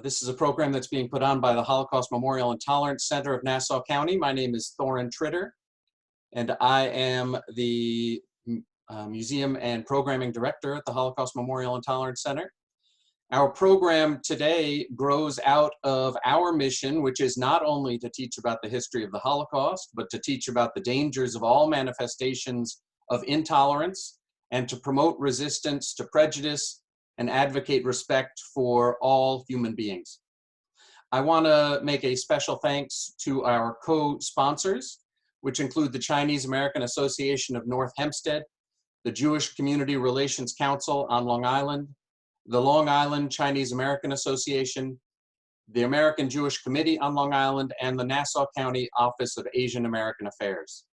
This is a program that's being put on by the Holocaust Memorial and Tolerance Center of Nassau County. My name is Thorin Tritter, and I am the Museum and Programming Director at the Holocaust Memorial and Tolerance Center. Our program today grows out of our mission, which is not only to teach about the history of the Holocaust, but to teach about the dangers of all manifestations of intolerance and to promote resistance to prejudice and advocate respect for all human beings. I want to make a special thanks to our co-sponsors, which include the Chinese American Association of North Hempstead, the Jewish Community Relations Council on Long Island, the Long Island Chinese American Association, the American Jewish Committee on Long Island, and the Nassau County Office of Asian American Affairs.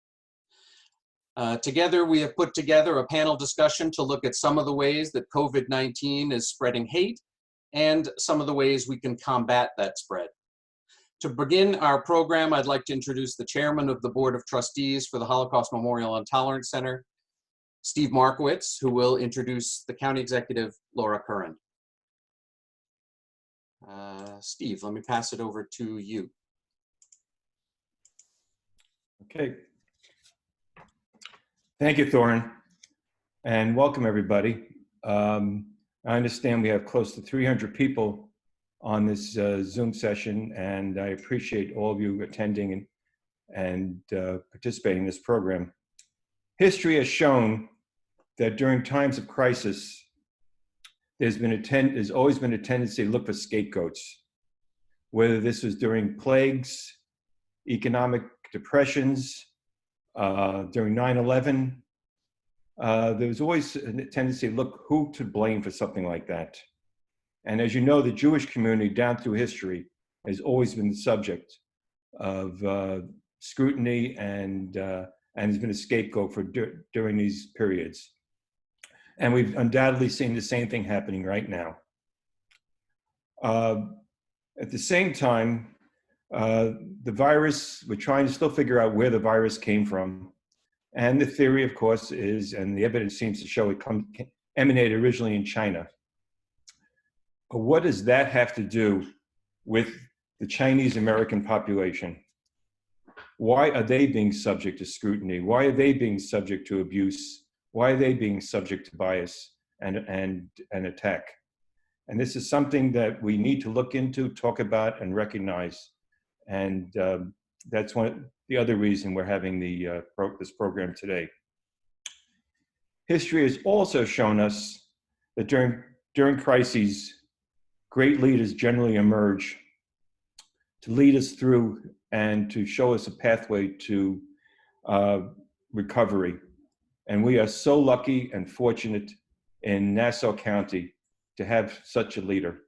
Together, we have put together a panel discussion to look at some of the ways that COVID-19 is spreading hate and some of the ways we can combat that spread. To begin our program, I'd like to introduce the chairman of the Board of Trustees for the Holocaust Memorial and Tolerance Center, Steve Markowitz, who will introduce the county executive, Laura Curran. Steve, let me pass it over to you. Okay. Thank you, Thorin, and welcome everybody. I understand we have close to 300 people on this Zoom session, and I appreciate all of you attending and participating in this program. History has shown that during times of crisis, there's always been a tendency to look for scapegoats, whether this was during plagues, economic depressions, during 9/11, there was always a tendency to look who to blame for something like that. And as you know, the Jewish community down through history has always been the subject of scrutiny and has been a scapegoat for during these periods. And we've undoubtedly seen the same thing happening right now. At the same time, the virus, we're trying to still figure out where the virus came from. And the theory, of course, is, and the evidence seems to show it emanated originally in China. But what does that have to do with the Chinese American population? Why are they being subject to scrutiny? Why are they being subject to abuse? Why are they being subject to bias and attack? And this is something that we need to look into, talk about, and recognize. And that's the other reason we're having this program today. History has also shown us that during crises, great leaders generally emerge to lead us through and to show us a pathway to recovery. And we are so lucky and fortunate in Nassau County to have such a leader.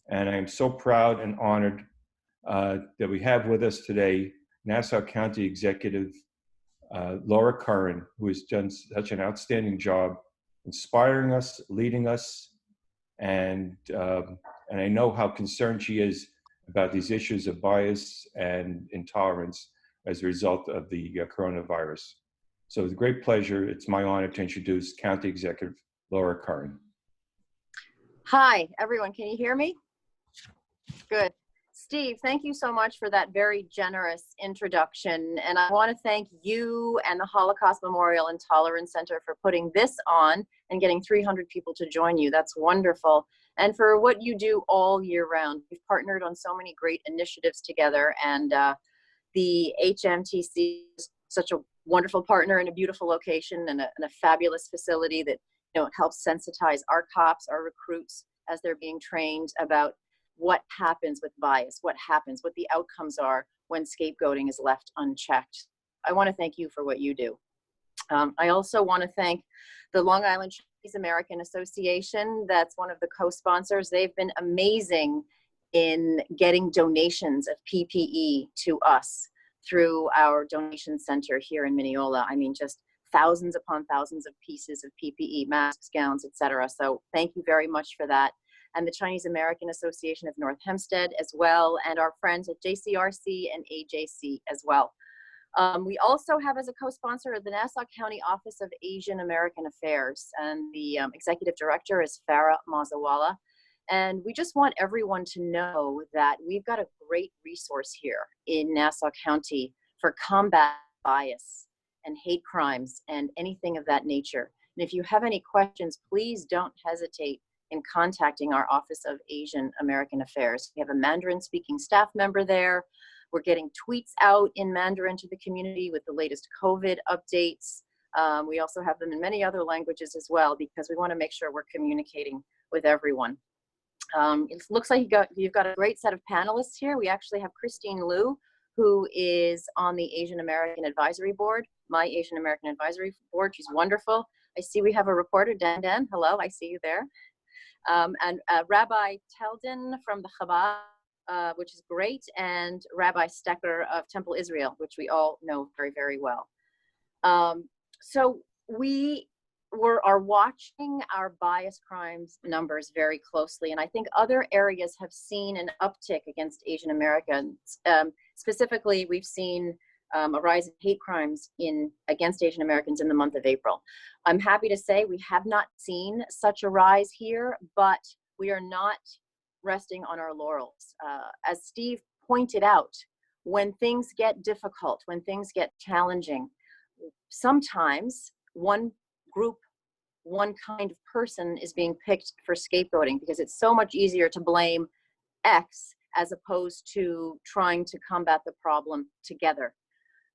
And I am so proud and honored that we have with us today Nassau County Executive Laura Curran, who has done such an outstanding job inspiring us, leading us, and I know how concerned she is about these issues of bias and intolerance as a result of the coronavirus. So with great pleasure, it's my honor to introduce County Executive Laura Curran. Hi, everyone. Can you hear me? Good. Steve, thank you so much for that very generous introduction. And I want to thank you and the Holocaust Memorial and Tolerance Center for putting this on and getting 300 people to join you. That's wonderful. And for what you do all year round. We've partnered on so many great initiatives together, and the HMTC is such a wonderful partner in a beautiful location and a fabulous facility that helps sensitize our cops, our recruits, as they're being trained about what happens with bias, what the outcomes are when scapegoating is left unchecked. I want to thank you for what you do. I also want to thank the Long Island Chinese American Association. That's one of the co-sponsors. They've been amazing in getting donations of PPE to us through our donation center here in Mineola. I mean, just thousands upon thousands of pieces of PPE, masks, gowns, etc. So thank you very much for that. And the Chinese American Association of North Hempstead as well, and our friends at JCRC and AJC as well. We also have as a co-sponsor the Nassau County Office of Asian American Affairs, and the executive director is Farah Mazawala. And we just want everyone to know that we've got a great resource here in Nassau County for combat bias and hate crimes and anything of that nature. And if you have any questions, please don't hesitate in contacting our Office of Asian American Affairs. We have a Mandarin speaking staff member there. We're getting tweets out in Mandarin to the community with the latest COVID updates. We also have them in many other languages as well, because we want to make sure we're communicating with everyone. It looks like you've got a great set of panelists here. We actually have Christine Liu, who is on the Asian American Advisory Board, my Asian American Advisory Board. She's wonderful. I see we have a reporter, Dan Dan. Hello, I see you there. And Rabbi Teldin from the Chabad, which is great, and Rabbi Stecker of Temple Israel, which we all know very, very well. So we are watching our bias crimes numbers very closely, and I think other areas have seen an uptick against Asian Americans. Specifically, we've seen a rise in hate crimes against Asian Americans in the month of April. I'm happy to say we have not seen such a rise here, but we are not resting on our laurels. As Steve pointed out, when things get difficult, when things get challenging, sometimes one group, one kind of person is being picked for scapegoating, because it's so much easier to blame X as opposed to trying to combat the problem together.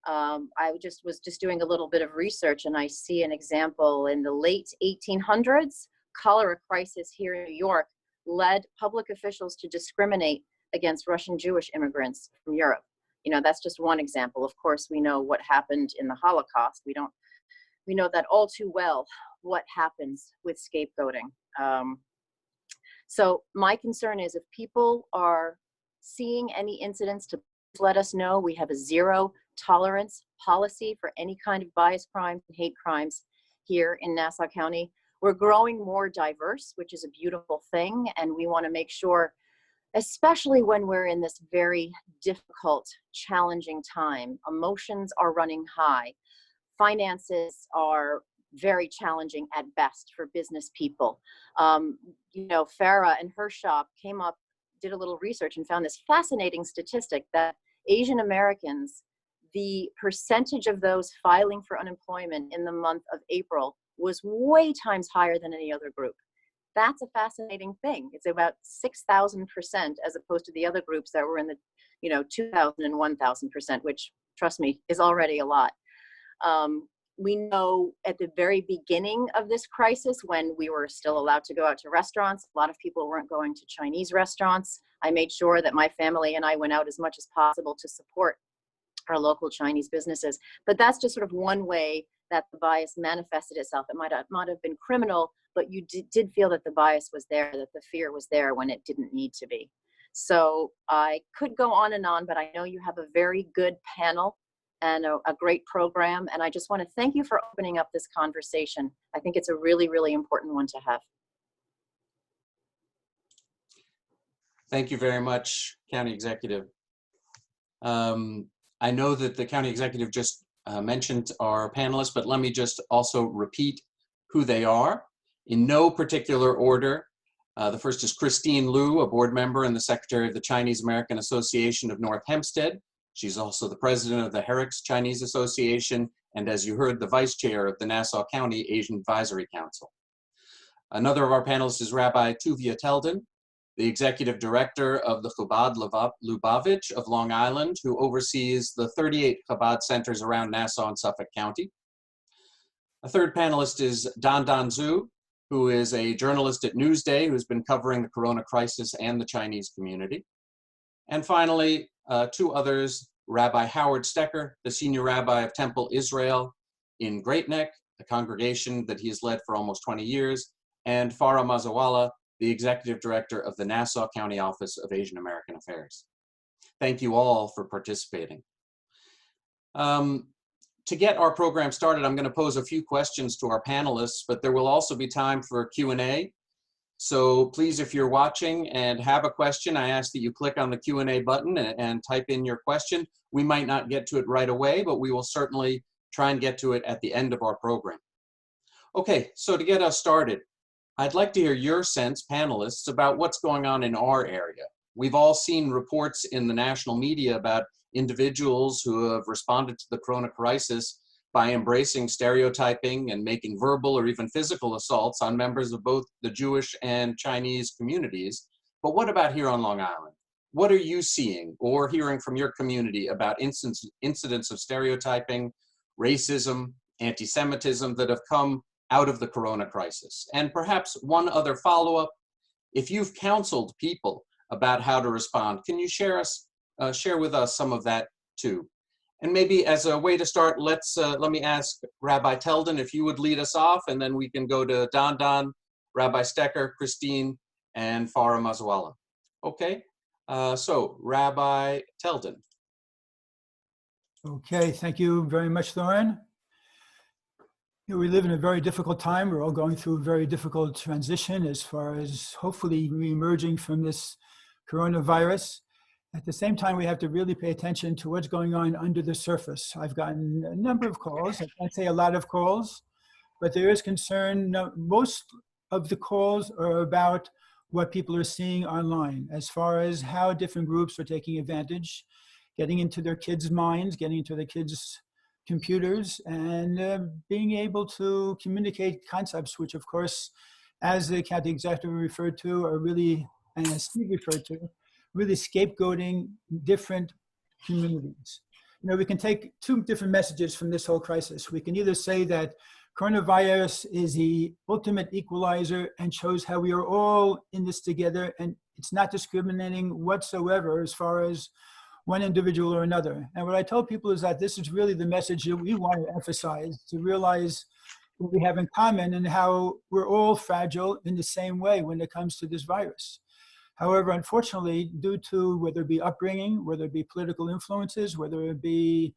I was just doing a little bit of research, and I see an example in the late 1800s. Cholera crisis here in New York led public officials to discriminate against Russian Jewish immigrants from Europe. You know, that's just one example. Of course, we know what happened in the Holocaust. We know that all too well, what happens with scapegoating. So my concern is, if people are seeing any incidents, to let us know. We have a zero tolerance policy for any kind of bias crimes and hate crimes here in Nassau County. We're growing more diverse, which is a beautiful thing, and we want to make sure, especially when we're in this very difficult, challenging time, emotions are running high, finances are very challenging at best for business people. You know, Farah and her shop did a little research and found this fascinating statistic that Asian Americans, the percentage of those filing for unemployment in the month of April was way times higher than any other group. That's a fascinating thing. It's about 6,000% as opposed to the other groups that were in the, 2,000 and 1,000%, which, trust me, is already a lot. We know at the very beginning of this crisis, when we were still allowed to go out to restaurants, a lot of people weren't going to Chinese restaurants. I made sure that my family and I went out as much as possible to support our local Chinese businesses. But that's just sort of one way that the bias manifested itself. It might have been criminal, but you did feel that the bias was there, that the fear was there when it didn't need to be. So I could go on and on, but I know you have a very good panel and a great program. And I just want to thank you for opening up this conversation. I think it's a really, really important one to have. Thank you very much, County Executive. I know that the County Executive just mentioned our panelists, but let me just also repeat who they are in no particular order. The first is Christine Liu, a board member and the secretary of the Chinese American Association of North Hempstead. She's also the president of the Herrick's Chinese Association, and as you heard, the vice chair of the Nassau County Asian Advisory Council. Another of our panelists is Rabbi Tuvia Teldin, the executive director of the Chabad Lubavitch of Long Island, who oversees the 38 Chabad centers around Nassau and Suffolk County. A third panelist is Dan Dan Zhu, who is a journalist at Newsday, who's been covering the Corona crisis and the Chinese community. And finally, two others, Rabbi Howard Stecker, the senior rabbi of Temple Israel in Great Neck, a congregation that he has led for almost 20 years, and Farah Mazawala, the executive director of the Nassau County Office of Asian American Affairs. Thank you all for participating. To get our program started, I'm going to pose a few questions to our panelists, but there will also be time for Q&A. So please, if you're watching and have a question, I ask that you click on the Q&A button and type in your question. We might not get to it right away, but we will certainly try and get to it at the end of our program. Okay, so to get us started, I'd like to hear your sense, panelists, about what's going on in our area. We've all seen reports in the national media about individuals who have responded to the corona crisis by embracing stereotyping and making verbal or even physical assaults on members of both the Jewish and Chinese communities. But what about here on Long Island? What are you seeing or hearing from your community about incidents of stereotyping, racism, anti-Semitism that have come out of the corona crisis? And perhaps one other follow-up, if you've counseled people about how to respond, can you share with us some of that too? And maybe as a way to start, let me ask Rabbi Teldon if you would lead us off, and then we can go to Don Don, Rabbi Stecker, Christine, and Farah Mazwala. Okay, so Rabbi Teldon. Okay, thank you very much, Lauren. We live in a very difficult time. We're all going through a very difficult transition as far as hopefully re-emerging from this coronavirus. At the same time, we have to really pay attention to what's going on under the surface. I've gotten a number of calls. I can't say a lot of calls, but there is concern. Most of the calls are about what people are seeing online as far as how different groups are taking advantage, getting into their kids' minds, getting into their kids' computers, and being able to communicate concepts, which of course, as the county executive referred to, are really, and as Steve referred to, really scapegoating different communities. You know, we can take two different messages from this whole crisis. We can either say that coronavirus is the ultimate equalizer and shows how we are all in this together, and it's not discriminating whatsoever as far as one individual or another. And what I tell people is that this is really the message that we want to emphasize, to realize what we have in common and how we're all fragile in the same way when it comes to this virus. However, unfortunately, due to whether it be upbringing, whether it be political influences, whether it be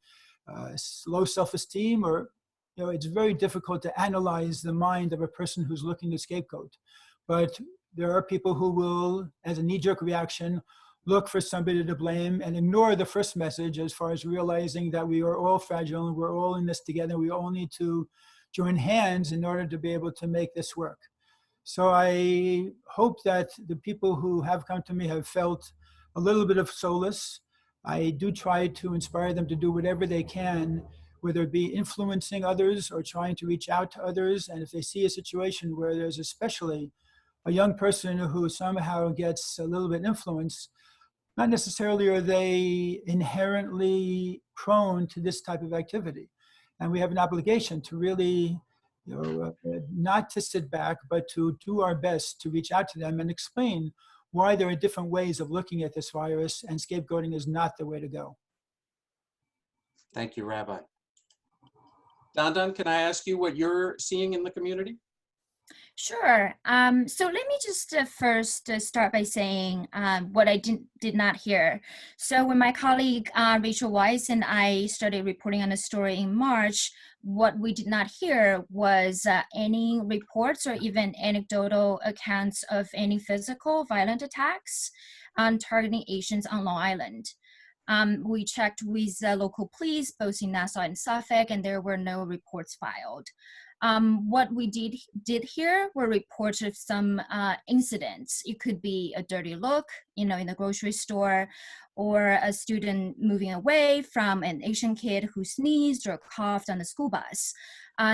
low self-esteem, or it's very difficult to analyze the mind of a person who's looking to scapegoat. But there are people who will, as a knee-jerk reaction, look for somebody to blame and ignore the first message as far as realizing that we are all fragile and we're all in this together. We all need to join hands in order to be able to make this work. So I hope that the people who have come to me have felt a little bit of solace. I do try to inspire them to do whatever they can, whether it be influencing others or trying to reach out to others. And if they see a situation where there's especially a young person who somehow gets a little bit influenced, not necessarily are they inherently prone to this type of activity. And we have an obligation to really, not to sit back, but to do our best to reach out to them and explain why there are different ways of looking at this virus, and scapegoating is not the way to go. Thank you, Rabbi. Don Don, can I ask you what you're seeing in the community? Sure. So let me just first start by saying what I did not hear. So when my colleague Rachel Weiss and I started reporting on the story in March, what we did not hear was any reports or even anecdotal accounts of any physical violent attacks targeting Asians on Long Island. We checked with local police, both in Nassau and Suffolk, and there were no reports filed. What we did hear were reports of some incidents. It could be a dirty look, in the grocery store, or a student moving away from an Asian kid who sneezed or coughed on the school bus.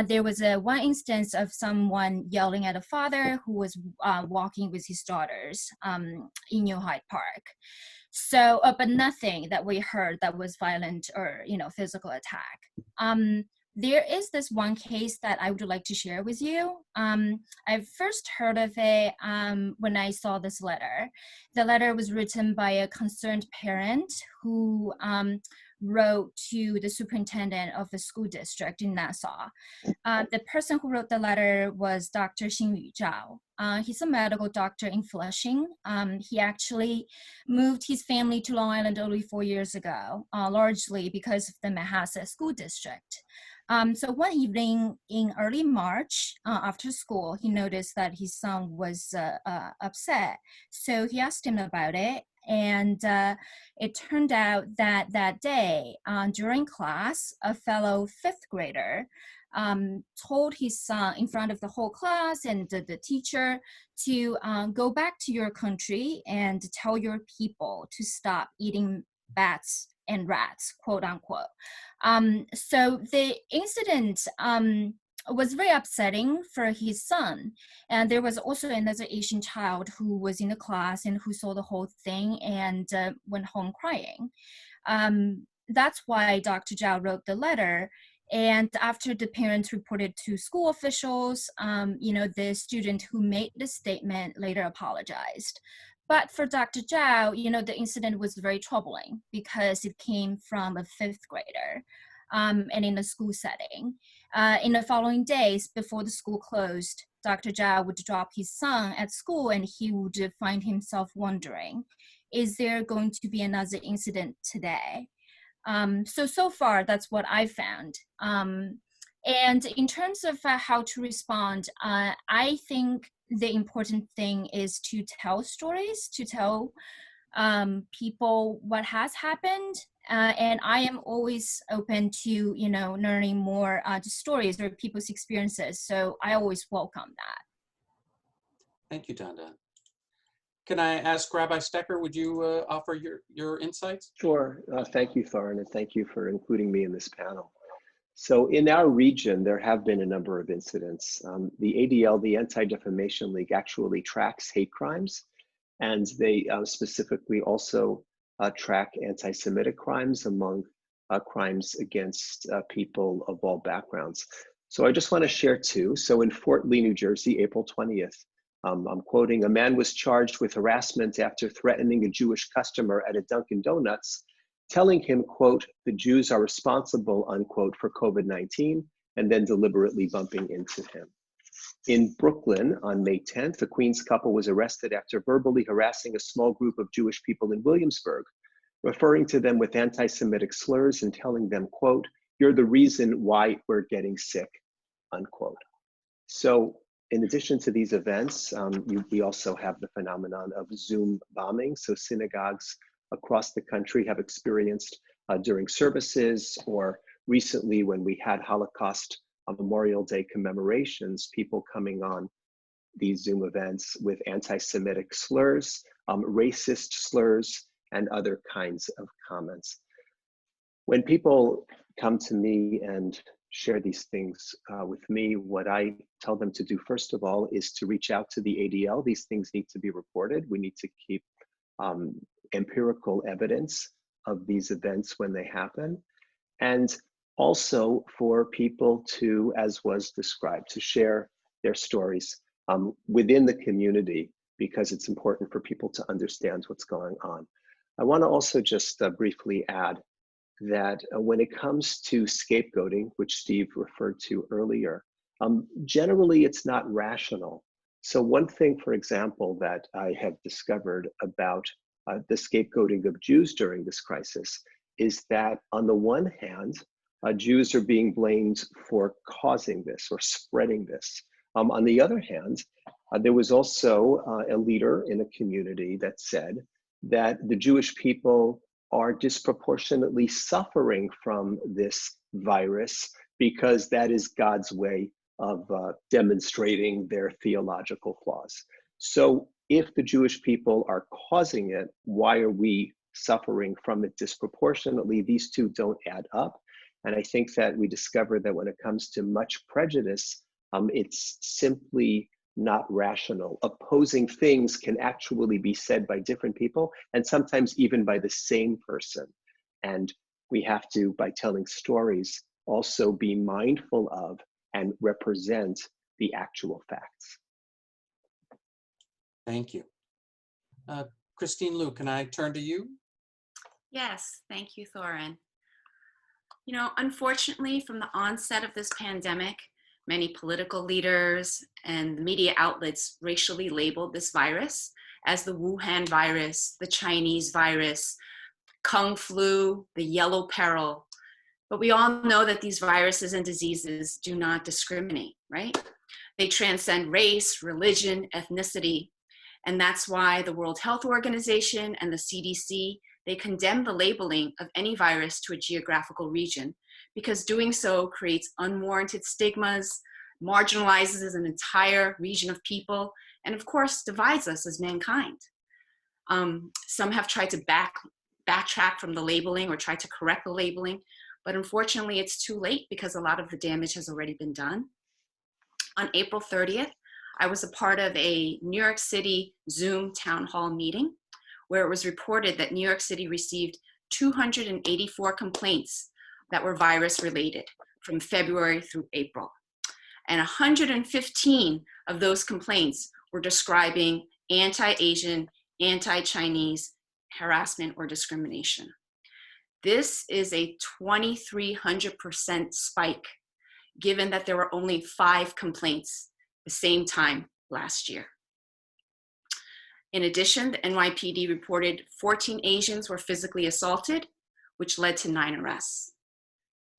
There was one instance of someone yelling at a father who was walking with his daughters in New Hyde Park. So, but nothing that we heard that was violent or, physical attack. There is this one case that I would like to share with you. I first heard of it when I saw this letter. The letter was written by a concerned parent who wrote to the superintendent of the school district in Nassau. The person who wrote the letter was Dr. Xingyu Zhao. He's a medical doctor in Flushing. He actually moved his family to Long Island only 4 years ago, largely because of the Manhasset School District. So one evening in early March, after school, he noticed that his son was upset. So he asked him about it. And it turned out that that day during class, a fellow fifth grader told his son in front of the whole class and the teacher to go back to your country and tell your people to stop eating bats and rats, quote unquote. So the incident was very upsetting for his son. And there was also another Asian child who was in the class and who saw the whole thing and went home crying. That's why Dr. Zhao wrote the letter. And after the parents reported to school officials, the student who made the statement later apologized. But for Dr. Zhao, the incident was very troubling because it came from a 5th grader and in a school setting. In the following days, before the school closed, Dr. Zhao would drop his son at school and he would find himself wondering, is there going to be another incident today? So far, that's what I found. And in terms of how to respond, I think the important thing is to tell stories, to tell people what has happened. And I am always open to, learning more stories or people's experiences. So I always welcome that. Thank you, Danda. Can I ask Rabbi Stecker, would you offer your insights? Sure. Thank you, Thorin, and thank you for including me in this panel. So in our region, there have been a number of incidents. The ADL, the Anti-Defamation League, actually tracks hate crimes, and they specifically also track anti-Semitic crimes among crimes against people of all backgrounds. So I just want to share two. So in Fort Lee, New Jersey, April 20th, I'm quoting, a man was charged with harassment after threatening a Jewish customer at a Dunkin' Donuts, telling him, quote, the Jews are responsible, unquote, for COVID-19, and then deliberately bumping into him. In Brooklyn on May 10th, a Queens couple was arrested after verbally harassing a small group of Jewish people in Williamsburg, referring to them with anti-Semitic slurs and telling them, quote, you're the reason why we're getting sick, unquote. So in addition to these events, we also have the phenomenon of Zoom bombing. So synagogues across the country have experienced during services, or recently when we had Holocaust Memorial Day commemorations, people coming on these Zoom events with anti-Semitic slurs, racist slurs, and other kinds of comments. When people come to me and share these things with me, what I tell them to do, first of all, is to reach out to the ADL. These things need to be reported. We need to keep empirical evidence of these events when they happen. And also for people to, as was described, to share their stories within the community, because it's important for people to understand what's going on. I want to also just briefly add that when it comes to scapegoating, which Steve referred to earlier, generally it's not rational. So one thing, for example, that I have discovered about the scapegoating of Jews during this crisis is that on the one hand, Jews are being blamed for causing this or spreading this. On the other hand, there was also a leader in a community that said that the Jewish people are disproportionately suffering from this virus because that is God's way of demonstrating their theological flaws. So if the Jewish people are causing it, why are we suffering from it disproportionately? These two don't add up. And I think that we discovered that when it comes to much prejudice, it's simply not rational. Opposing things can actually be said by different people, and sometimes even by the same person. And we have to, by telling stories, also be mindful of and represent the actual facts. Thank you. Christine Liu, can I turn to you? Yes, thank you, Thorin. You know, unfortunately, from the onset of this pandemic, many political leaders and media outlets racially labeled this virus as the Wuhan virus, the Chinese virus, Kung flu, the yellow peril. But we all know that these viruses and diseases do not discriminate, right? They transcend race, religion, ethnicity. And that's why the World Health Organization and the CDC they condemn the labeling of any virus to a geographical region because doing so creates unwarranted stigmas, marginalizes an entire region of people, and of course divides us as mankind. Some have tried to backtrack from the labeling or try to correct the labeling, but unfortunately it's too late because a lot of the damage has already been done. On April 30th, I was a part of a New York City Zoom town hall meeting where it was reported that New York City received 284 complaints that were virus related from February through April. And 115 of those complaints were describing anti-Asian, anti-Chinese harassment or discrimination. This is a 2,300% spike, given that there were only 5 complaints the same time last year. In addition, the NYPD reported 14 Asians were physically assaulted, which led to 9 arrests.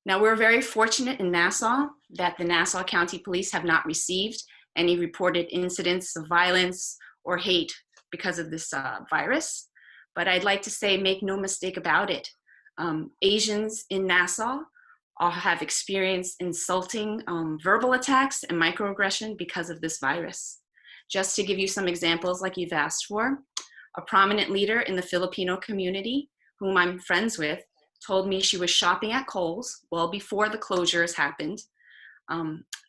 Now, we're very fortunate in Nassau that the Nassau County Police have not received any reported incidents of violence or hate because of this virus. But I'd like to say, make no mistake about it. Asians in Nassau have experienced insulting verbal attacks and microaggression because of this virus. Just to give you some examples like you've asked for, a prominent leader in the Filipino community, whom I'm friends with, told me she was shopping at Kohl's well before the closures happened.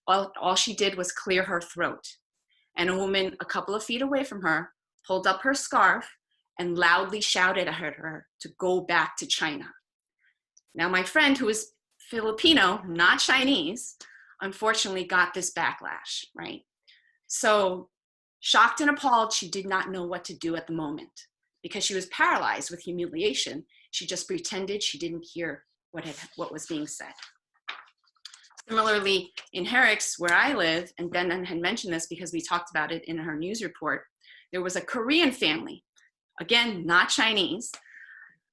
All she did was clear her throat. And a woman a couple of feet away from her pulled up her scarf and loudly shouted at her to go back to China. Now, my friend, who is Filipino, not Chinese, unfortunately got this backlash, right? So, shocked and appalled, she did not know what to do at the moment because she was paralyzed with humiliation. She just pretended she didn't hear what was being said. Similarly, in Herrick's, where I live, and Ben had mentioned this because we talked about it in her news report, there was a Korean family, again, not Chinese,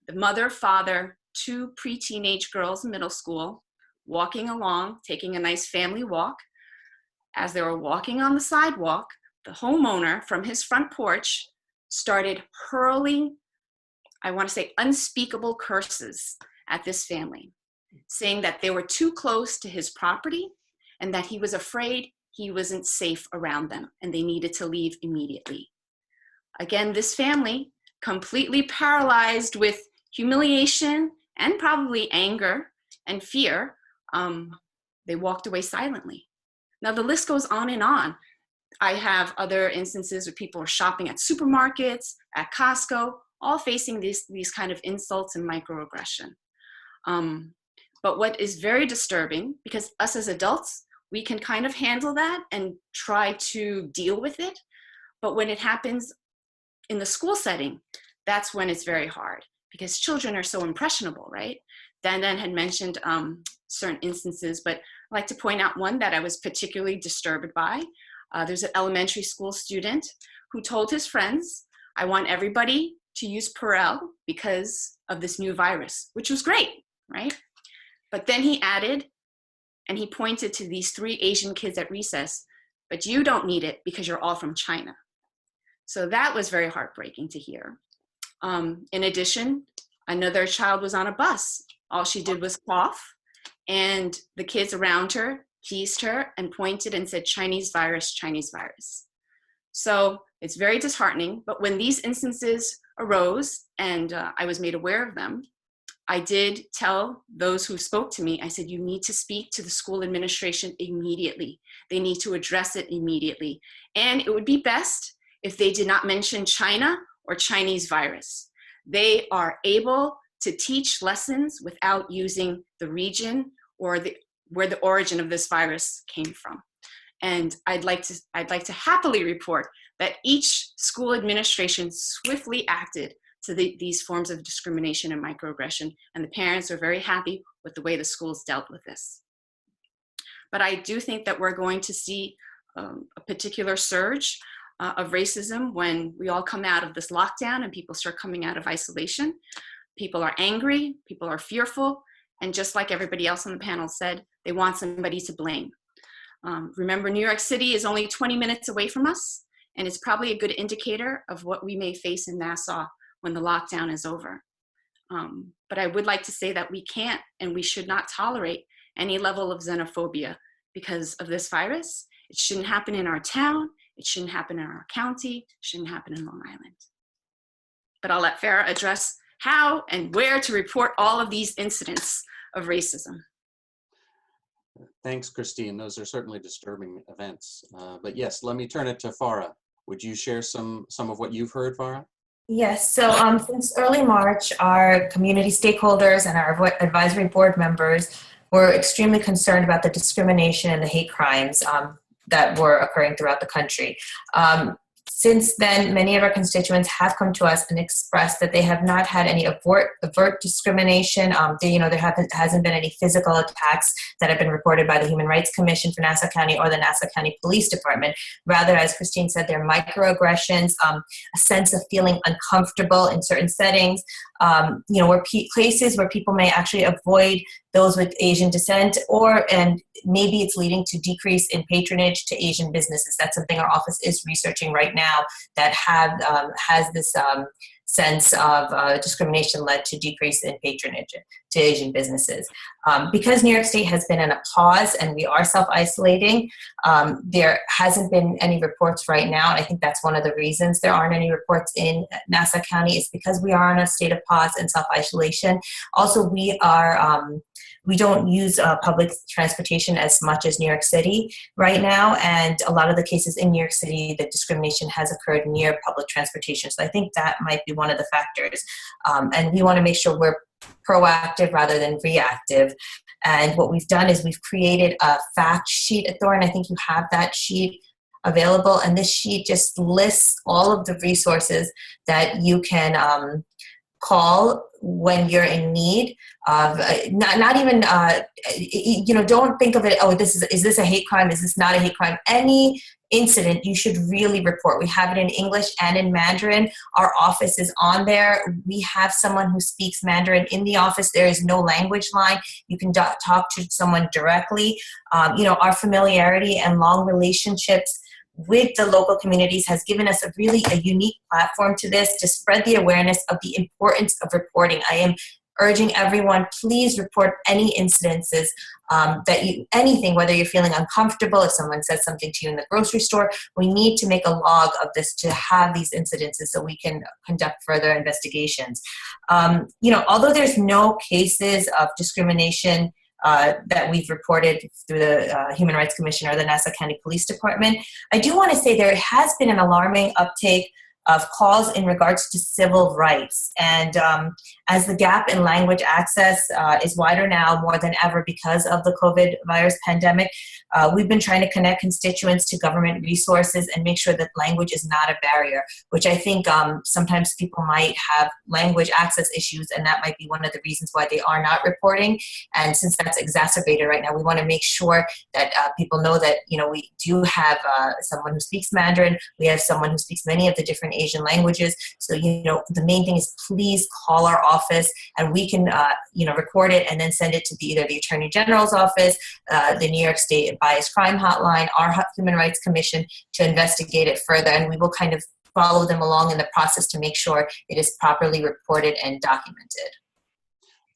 the mother, father, 2 pre-teenage girls in middle school, walking along, taking a nice family walk. As they were walking on the sidewalk, the homeowner from his front porch started hurling, I want to say, unspeakable curses at this family, saying that they were too close to his property and that he was afraid he wasn't safe around them and they needed to leave immediately. Again, this family, completely paralyzed with humiliation and probably anger and fear, they walked away silently. Now the list goes on and on. I have other instances where people are shopping at supermarkets, at Costco, all facing these kind of insults and microaggression. But what is very disturbing, because us as adults, we can kind of handle that and try to deal with it. But when it happens in the school setting, that's when it's very hard because children are so impressionable, right? Dan had mentioned certain instances, but I'd like to point out one that I was particularly disturbed by. There's an elementary school student who told his friends, I want everybody to use Purell because of this new virus, which was great, right? But then he added, and he pointed to these 3 Asian kids at recess, but you don't need it because you're all from China. So that was very heartbreaking to hear. In addition, another child was on a bus. All she did was cough, and the kids around her teased her and pointed and said, Chinese virus, Chinese virus. So it's very disheartening, but when these instances arose and I was made aware of them, I did tell those who spoke to me, I said, you need to speak to the school administration immediately. They need to address it immediately. And it would be best if they did not mention China or Chinese virus. They are able to teach lessons without using the region or where the origin of this virus came from. And I'd like to happily report that each school administration swiftly acted to these forms of discrimination and microaggression, and the parents are very happy with the way the schools dealt with this. But I do think that we're going to see a particular surge of racism when we all come out of this lockdown and people start coming out of isolation. People are angry, people are fearful, and just like everybody else on the panel said, they want somebody to blame. Remember, New York City is only 20 minutes away from us, and it's probably a good indicator of what we may face in Nassau when the lockdown is over. But I would like to say that we can't and we should not tolerate any level of xenophobia because of this virus. It shouldn't happen in our town. It shouldn't happen in our county. It shouldn't happen in Long Island. But I'll let Farah address how and where to report all of these incidents of racism. Thanks, Christine. Those are certainly disturbing events. But yes, let me turn it to Farah. Would you share some of what you've heard, Farah? Yes, so since early March, our community stakeholders and our advisory board members were extremely concerned about the discrimination and the hate crimes that were occurring throughout the country. Since then, many of our constituents have come to us and expressed that they have not had any overt discrimination. There hasn't been any physical attacks that have been reported by the Human Rights Commission for Nassau County or the Nassau County Police Department. Rather, as Christine said, they're microaggressions, a sense of feeling uncomfortable in certain settings, places where people may actually avoid those with Asian descent, and maybe it's leading to decrease in patronage to Asian businesses. That's something our office is researching right now that has this sense of discrimination led to decrease in patronage to Asian businesses. Because New York State has been in a pause and we are self-isolating, there hasn't been any reports right now. And I think that's one of the reasons there aren't any reports in Nassau County is because we are in a state of pause and self-isolation. Also, we don't use public transportation as much as New York City right now, and a lot of the cases in New York City, the discrimination has occurred near public transportation. So I think that might be one of the factors. And we want to make sure we're proactive rather than reactive. And what we've done is we've created a fact sheet at Thorne. I think you have that sheet available, and this sheet just lists all of the resources that you can call when you're in need of don't think of it, oh, is this a hate crime? Is this not a hate crime? Any incident you should really report. We have it in English and in Mandarin. Our office is on there. We have someone who speaks Mandarin in the office. There is no language line. You can talk to someone directly. Our familiarity and long relationships with the local communities has given us a unique platform to this, to spread the awareness of the importance of reporting. I am urging everyone, please report any incidences anything, whether you're feeling uncomfortable, if someone says something to you in the grocery store. We need to make a log of this to have these incidences so we can conduct further investigations. Although there's no cases of discrimination that we've reported through the Human Rights Commission or the Nassau County Police Department, I do want to say there has been an alarming uptake of calls in regards to civil rights. And as the gap in language access is wider now more than ever because of the COVID virus pandemic, we've been trying to connect constituents to government resources and make sure that language is not a barrier, which I think sometimes people might have language access issues, and that might be one of the reasons why they are not reporting. And since that's exacerbated right now, we want to make sure that people know that, we do have someone who speaks Mandarin, we have someone who speaks many of the different Asian languages. So, the main thing is please call our office and we can, record it and then send it to either the Attorney General's office, the New York State Bias Crime Hotline, our Human Rights Commission to investigate it further. And we will kind of follow them along in the process to make sure it is properly reported and documented.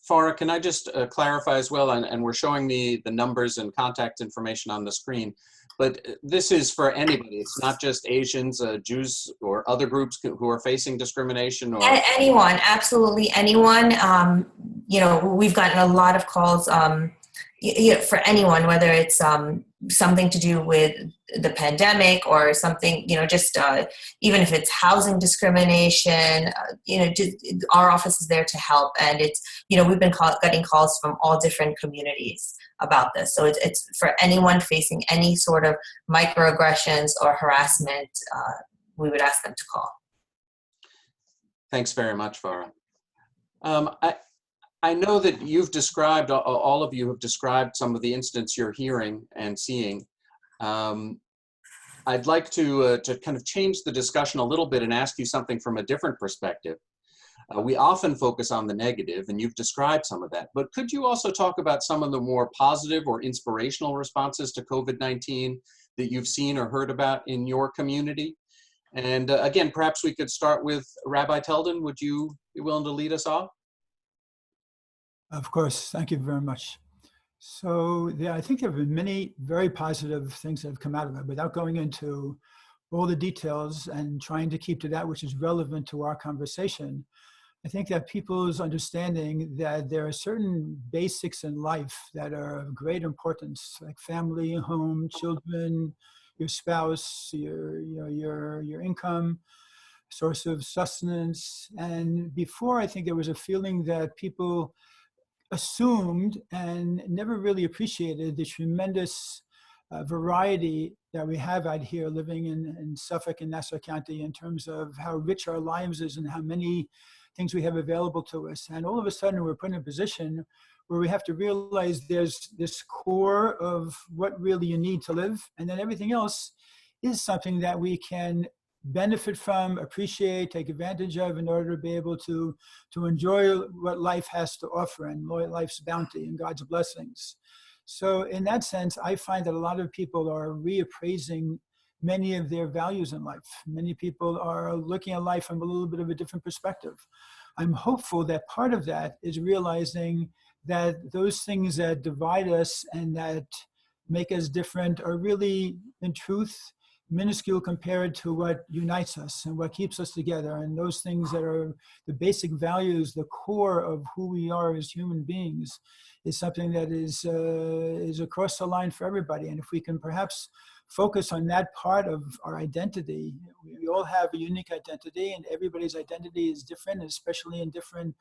Farah, can I just clarify as well, and we're showing the numbers and contact information on the screen, but this is for anybody. It's not just Asians, Jews, or other groups who are facing discrimination? Or anyone, absolutely anyone. We've gotten a lot of calls for anyone, whether it's something to do with the pandemic or something, even if it's housing discrimination, our office is there to help. And it's, we've been getting calls from all different communities about this. So it's for anyone facing any sort of microaggressions or harassment, we would ask them to call. Thanks very much, Farah. I know that you've described, all of you have described some of the incidents you're hearing and seeing. I'd like to kind of change the discussion a little bit and ask you something from a different perspective. We often focus on the negative, and you've described some of that, but could you also talk about some of the more positive or inspirational responses to COVID-19 that you've seen or heard about in your community? And again, perhaps we could start with Rabbi Teldon. Would you be willing to lead us off? Of course, thank you very much. So yeah, I think there have been many very positive things that have come out of it without going into all the details and trying to keep to that which is relevant to our conversation. I think that people's understanding that there are certain basics in life that are of great importance, like family, home, children, your spouse, your income, source of sustenance. And before, I think there was a feeling that people assumed and never really appreciated the tremendous variety that we have out here living in Suffolk and Nassau County in terms of how rich our lives is and how many things we have available to us. And all of a sudden we're put in a position where we have to realize there's this core of what really you need to live. And then everything else is something that we can benefit from, appreciate, take advantage of in order to be able to enjoy what life has to offer and life's bounty and God's blessings. So in that sense, I find that a lot of people are reappraising many of their values in life. Many people are looking at life from a little bit of a different perspective. I'm hopeful that part of that is realizing that those things that divide us and that make us different are really, in truth, minuscule compared to what unites us and what keeps us together. And those things that are the basic values, the core of who we are as human beings, is something that is across the line for everybody. And if we can perhaps focus on that part of our identity, we all have a unique identity, and everybody's identity is different, especially in different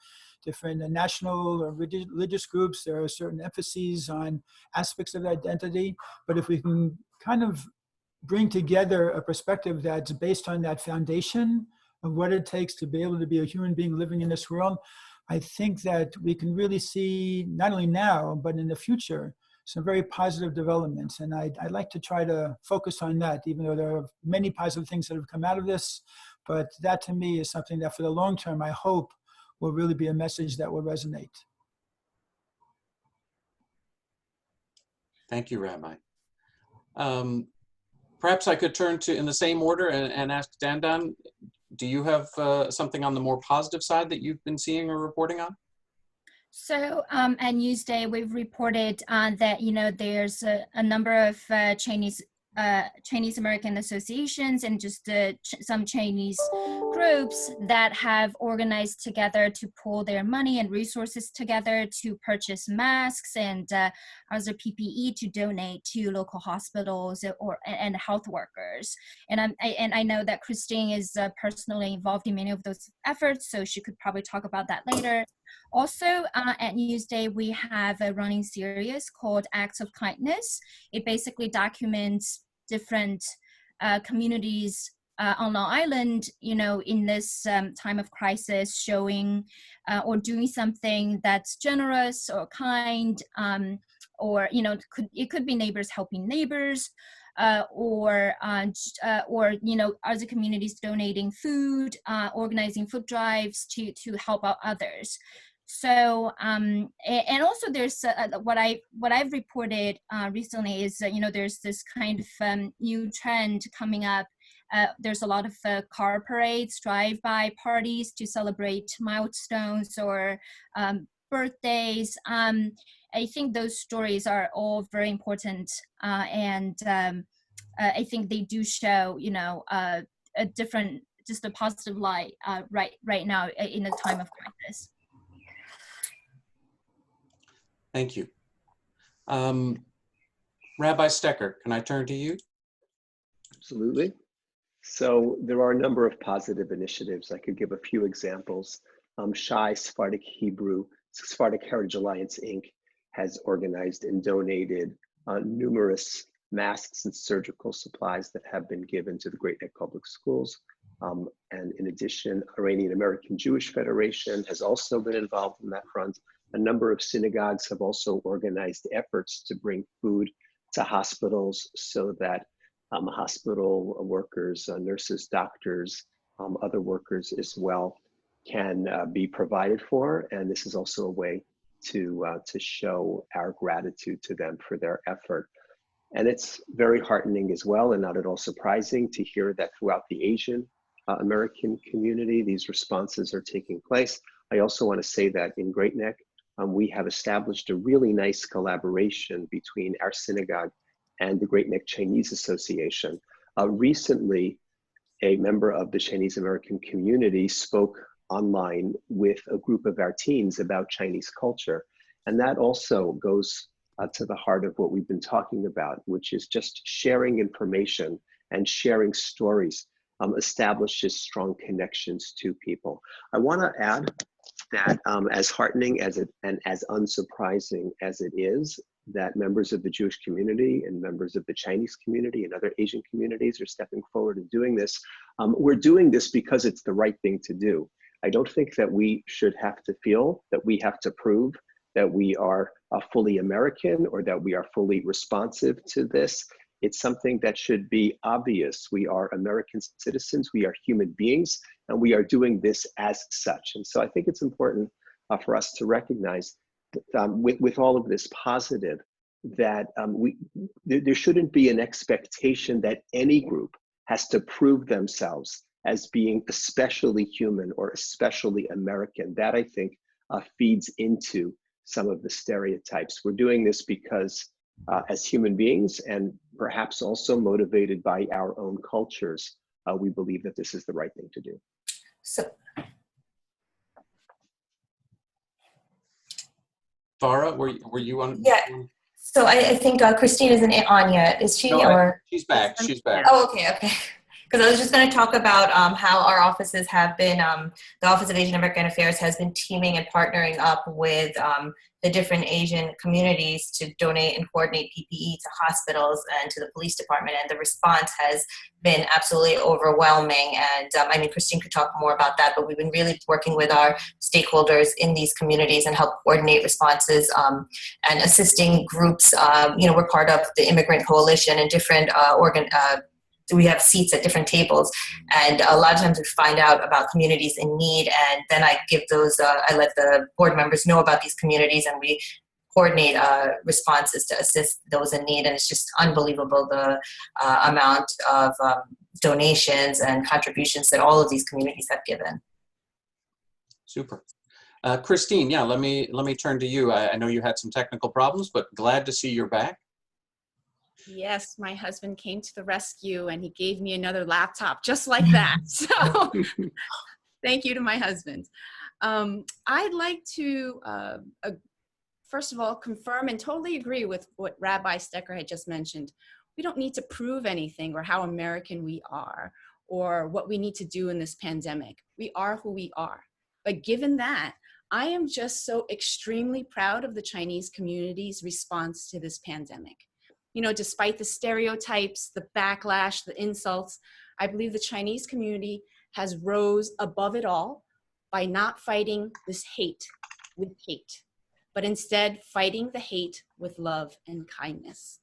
national or religious groups. There are certain emphases on aspects of identity. But if we can kind of bring together a perspective that's based on that foundation of what it takes to be able to be a human being living in this world, I think that we can really see, not only now, but in the future, some very positive developments. And I'd like to try to focus on that, even though there are many positive things that have come out of this. But that to me is something that for the long term, I hope will really be a message that will resonate. Thank you, Rabbi. Perhaps I could turn to, in the same order, and ask Dandan, do you have something on the more positive side that you've been seeing or reporting on? So at Newsday, we've reported that, there's a number of Chinese American associations and just some Chinese groups that have organized together to pool their money and resources together to purchase masks and other PPE to donate to local hospitals and health workers. And I know that Christine is personally involved in many of those efforts, so she could probably talk about that later. Also, at Newsday, we have a running series called Acts of Kindness. It basically documents different communities on Long Island, in this time of crisis, showing or doing something that's generous or kind, or it could be neighbors helping neighbors, or other communities donating food, organizing food drives to help out others. So and also there's what I've reported recently is there's this kind of new trend coming up. There's a lot of car parades, drive-by parties to celebrate milestones or birthdays. I think those stories are all very important, and I think they do show a different, just a positive light right now in a time of crisis. Thank you. Rabbi Stecker, can I turn to you? Absolutely. So there are a number of positive initiatives. I could give a few examples. SHI, Sephardic Heritage Alliance, Inc. has organized and donated numerous masks and surgical supplies that have been given to the Great Neck Public Schools. And in addition, Iranian American Jewish Federation has also been involved in that front. A number of synagogues have also organized efforts to bring food to hospitals so that hospital workers, nurses, doctors, other workers as well can be provided for. And this is also a way to show our gratitude to them for their effort. And it's very heartening as well, and not at all surprising to hear that throughout the Asian American community, these responses are taking place. I also want to say that in Great Neck, we have established a really nice collaboration between our synagogue and the Great Neck Chinese Association. Recently, a member of the Chinese American community spoke online with a group of our teens about Chinese culture. And that also goes to the heart of what we've been talking about, which is just sharing information and sharing stories establishes strong connections to people. I want to add that as heartening as it and as unsurprising as it is that members of the Jewish community and members of the Chinese community and other Asian communities are stepping forward and doing this, we're doing this because it's the right thing to do. I don't think that we should have to feel that we have to prove that we are fully American or that we are fully responsive to this. It's something that should be obvious. We are American citizens, we are human beings, and we are doing this as such. And so I think it's important for us to recognize that, with all of this positive, that there shouldn't be an expectation that any group has to prove themselves as being especially human or especially American. That, I think, feeds into some of the stereotypes. We're doing this because as human beings, and perhaps also motivated by our own cultures, we believe that this is the right thing to do. So, Farah, were you on? yeah. So I think Christine isn't on yet. Is she? No, or she's back. She's back. Oh, okay. Because I was just going to talk about how our offices have been, the Office of Asian American Affairs has been teaming and partnering up with the different Asian communities to donate and coordinate PPE to hospitals and to the police department. And the response has been absolutely overwhelming. And I mean, Christine could talk more about that, but we've been really working with our stakeholders in these communities and help coordinate responses and assisting groups. We're part of the Immigrant Coalition and different we have seats at different tables, and a lot of times we find out about communities in need, and then I give those, I let the board members know about these communities, and we coordinate responses to assist those in need. And it's just unbelievable the amount of donations and contributions that all of these communities have given. Super. Christine, yeah, let me turn to you. I know you had some technical problems, but glad to see you're back. Yes, my husband came to the rescue and he gave me another laptop just like that. So thank you to my husband. I'd like to, first of all, confirm and totally agree with what Rabbi Stecker had just mentioned. We don't need to prove anything or how American we are or what we need to do in this pandemic. We are who we are. But given that, I am just so extremely proud of the Chinese community's response to this pandemic. You know, despite the stereotypes, the backlash, the insults, I believe the Chinese community has rose above it all by not fighting this hate with hate, but instead fighting the hate with love and kindness.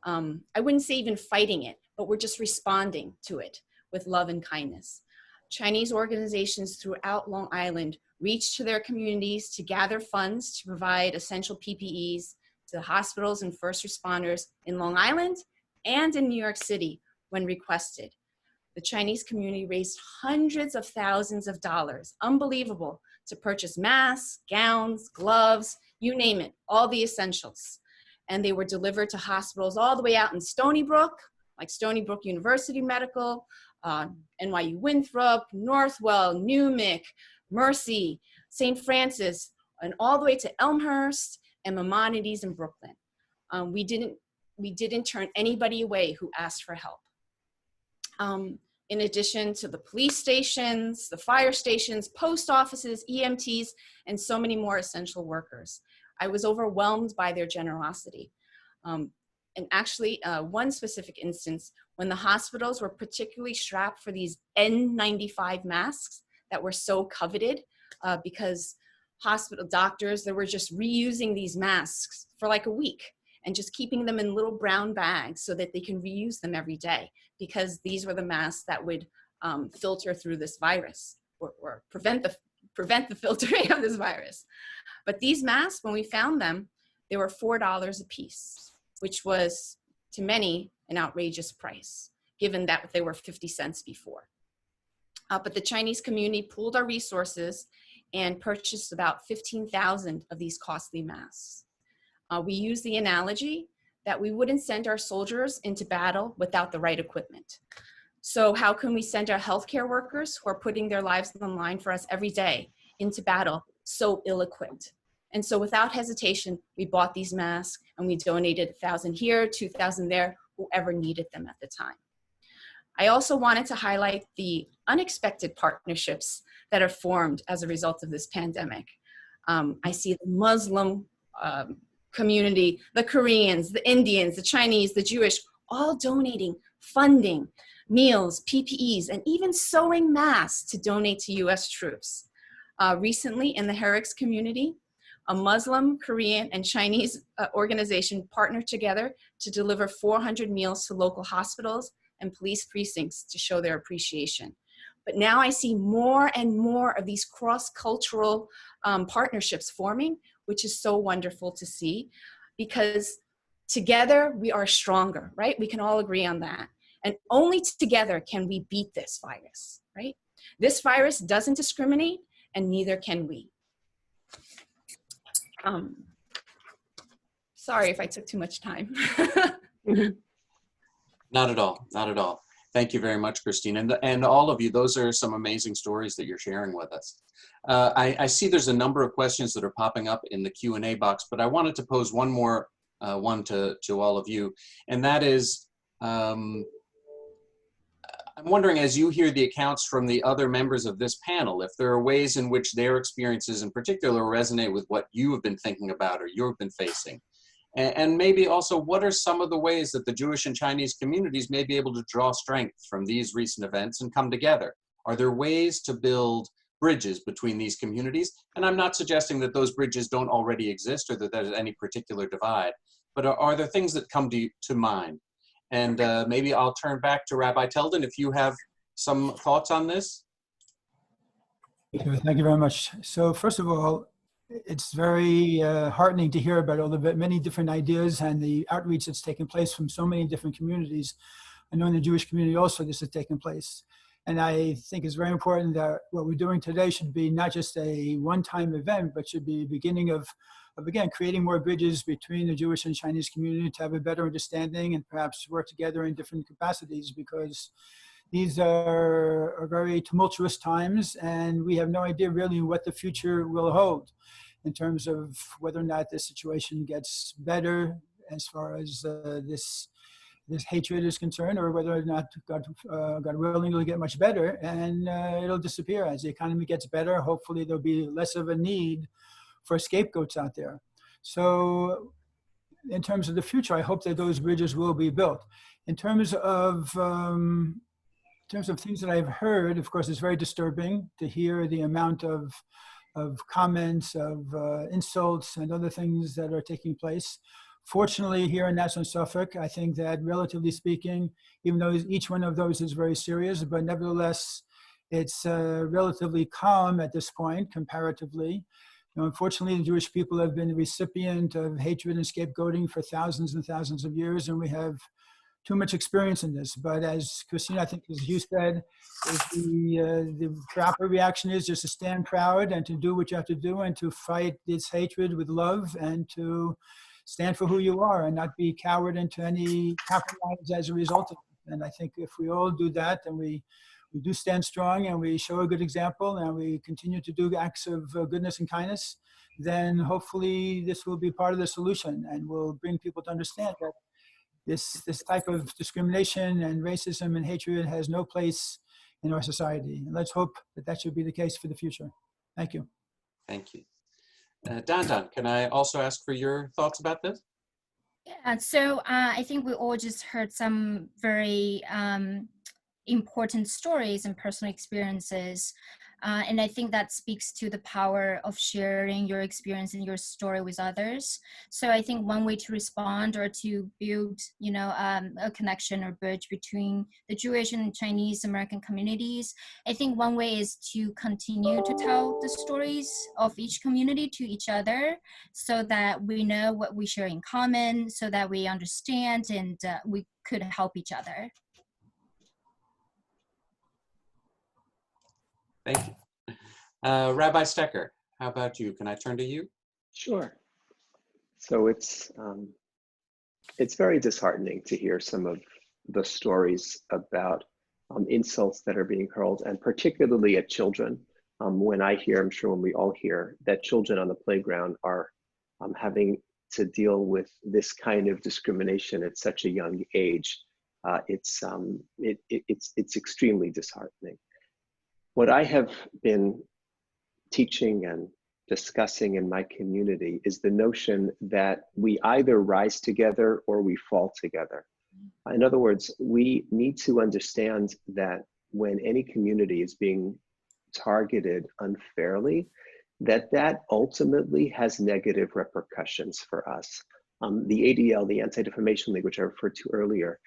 I wouldn't say even fighting it, but we're just responding to it with love and kindness. Chinese organizations throughout Long Island reached to their communities to gather funds to provide essential PPEs to hospitals and first responders in Long Island and in New York City when requested. The Chinese community raised hundreds of thousands of dollars, unbelievable, to purchase masks, gowns, gloves, you name it, all the essentials. And they were delivered to hospitals all the way out in Stony Brook, like Stony Brook University Medical, NYU Winthrop, Northwell, Newmick, Mercy, St. Francis, and all the way to Elmhurst and Maimonides in Brooklyn. We didn't turn anybody away who asked for help. In addition to the police stations, the fire stations, post offices, EMTs, and so many more essential workers. I was overwhelmed by their generosity. And actually, one specific instance, when the hospitals were particularly strapped for these N95 masks that were so coveted because hospital doctors, they were just reusing these masks for like a week and just keeping them in little brown bags so that they can reuse them every day, because these were the masks that would filter through this virus or prevent the filtering of this virus. But these masks, when we found them, they were $4 a piece, which was to many an outrageous price, given that they were 50 cents before. But the Chinese community pooled our resources and purchased about 15,000 of these costly masks. We use the analogy that we wouldn't send our soldiers into battle without the right equipment. So how can we send our healthcare workers who are putting their lives on the line for us every day into battle so ill-equipped? And so without hesitation, we bought these masks and we donated 1,000 here, 2,000 there, whoever needed them at the time. I also wanted to highlight the unexpected partnerships that are formed as a result of this pandemic. I see the Muslim community, the Koreans, the Indians, the Chinese, the Jewish, all donating funding, meals, PPEs, and even sewing masks to donate to US troops. Recently in the Herix community, a Muslim, Korean, and Chinese organization partnered together to deliver 400 meals to local hospitals and police precincts to show their appreciation. But now I see more and more of these cross-cultural partnerships forming, which is so wonderful to see, because together we are stronger, right? We can all agree on that. And only together can we beat this virus, right? This virus doesn't discriminate, and neither can we. Sorry if I took too much time. Not at all, not at all. Thank you very much, Christine. And all of you, those are some amazing stories that you're sharing with us. I see there's a number of questions that are popping up in the Q&A box, but I wanted to pose one more one to all of you. And that is, I'm wondering, as you hear the accounts from the other members of this panel, if there are ways in which their experiences in particular resonate with what you have been thinking about or you've been facing. And maybe also, what are some of the ways that the Jewish and Chinese communities may be able to draw strength from these recent events and come together? Are there ways to build bridges between these communities? And I'm not suggesting that those bridges don't already exist or that there's any particular divide, but are there things that come to mind? And maybe I'll turn back to Rabbi Teldon if you have some thoughts on this. Sure, thank you very much. So first of all, it's very heartening to hear about all the many different ideas and the outreach that's taken place from so many different communities. I know in the Jewish community also this has taken place. And I think it's very important that what we're doing today should be not just a one-time event, but should be a beginning of again, creating more bridges between the Jewish and Chinese community to have a better understanding and perhaps work together in different capacities, because these are very tumultuous times and we have no idea really what the future will hold in terms of whether or not this situation gets better as far as this hatred is concerned, or whether or not God willing it'll get much better and it'll disappear. As the economy gets better, hopefully there'll be less of a need for scapegoats out there. So in terms of the future, I hope that those bridges will be built. In terms of things that I've heard, of course, it's very disturbing to hear the amount of comments, of insults and other things that are taking place. Fortunately, here in Nassau and Suffolk, I think that relatively speaking, even though each one of those is very serious, but nevertheless, it's relatively calm at this point, comparatively. You know, unfortunately, the Jewish people have been the recipient of hatred and scapegoating for thousands and thousands of years, and we have too much experience in this. But as Christine, I think as you said, the proper reaction is just to stand proud and to do what you have to do and to fight this hatred with love and to stand for who you are and not be coward into any compromise as a result of it. And I think if we all do that, then we do stand strong and we show a good example and we continue to do acts of goodness and kindness, then hopefully this will be part of the solution and will bring people to understand that this type of discrimination and racism and hatred has no place in our society. And let's hope that that should be the case for the future. Thank you. Thank you. Dan, can I also ask for your thoughts about this? Yeah, so I think we all just heard some very important stories and personal experiences. And I think that speaks to the power of sharing your experience and your story with others. So I think one way to respond or to build, you know, a connection or bridge between the Jewish and Chinese American communities, I think one way is to continue to tell the stories of each community to each other so that we know what we share in common, so that we understand and we could help each other. Thank you. Rabbi Stecker, how about you? Can I turn to you? Sure. So it's very disheartening to hear some of the stories about insults that are being hurled, and particularly at children. When I hear, I'm sure when we all hear, that children on the playground are having to deal with this kind of discrimination at such a young age, it's extremely disheartening. What I have been teaching and discussing in my community is the notion that we either rise together or we fall together. In other words, we need to understand that when any community is being targeted unfairly, that ultimately has negative repercussions for us. The ADL, the Anti-Defamation League, which I referred to earlier,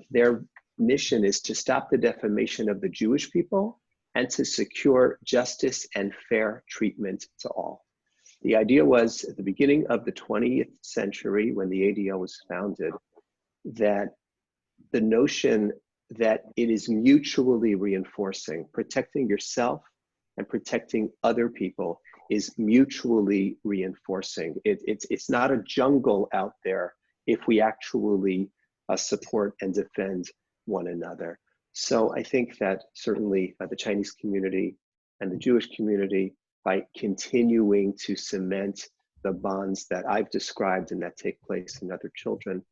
their mission is to stop the defamation of the Jewish people and to secure justice and fair treatment to all. The idea was at the beginning of the 20th century, when the ADL was founded, that the notion that it is mutually reinforcing, protecting yourself and protecting other people is mutually reinforcing. It's not a jungle out there if we actually support and defend one another. So I think that certainly the Chinese community and the Jewish community, by continuing to cement the bonds that I've described and that take place in other children,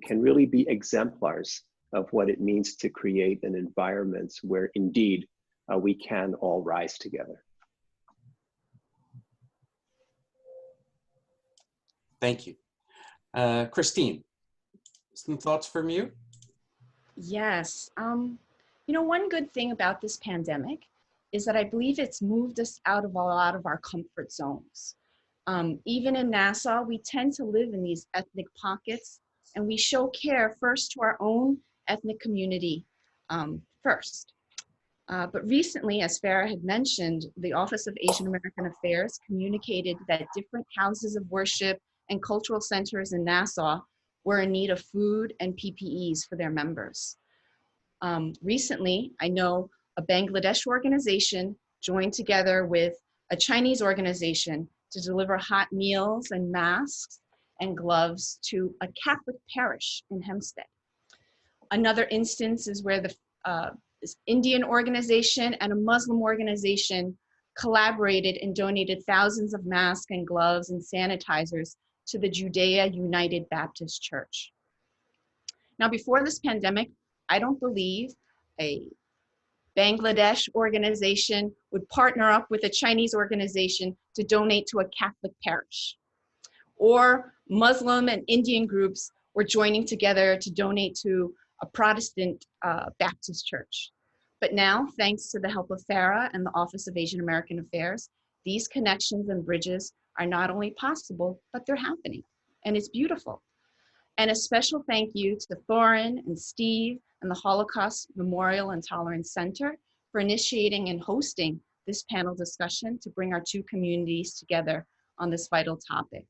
can really be exemplars of what it means to create an environment where indeed we can all rise together. Thank you. Christine, some thoughts from you? Yes. You know, one good thing about this pandemic is that I believe it's moved us out of a lot of our comfort zones. Even in Nassau, we tend to live in these ethnic pockets, and we show care first to our own ethnic community first. But recently, as Farah had mentioned, the Office of Asian American Affairs communicated that different houses of worship and cultural centers in Nassau were in need of food and PPEs for their members. Recently, I know a Bangladesh organization joined together with a Chinese organization to deliver hot meals and masks and gloves to a Catholic parish in Hempstead. Another instance is where this Indian organization and a Muslim organization collaborated and donated thousands of masks and gloves and sanitizers to the Judea United Baptist Church. Now, before this pandemic, I don't believe a Bangladesh organization would partner up with a Chinese organization to donate to a Catholic parish, or Muslim and Indian groups were joining together to donate to a Protestant Baptist church. But now, thanks to the help of Farah and the Office of Asian American Affairs, these connections and bridges are not only possible, but they're happening, and it's beautiful. And a special thank you to Thorin and Steve and the Holocaust Memorial and Tolerance Center for initiating and hosting this panel discussion to bring our two communities together on this vital topic.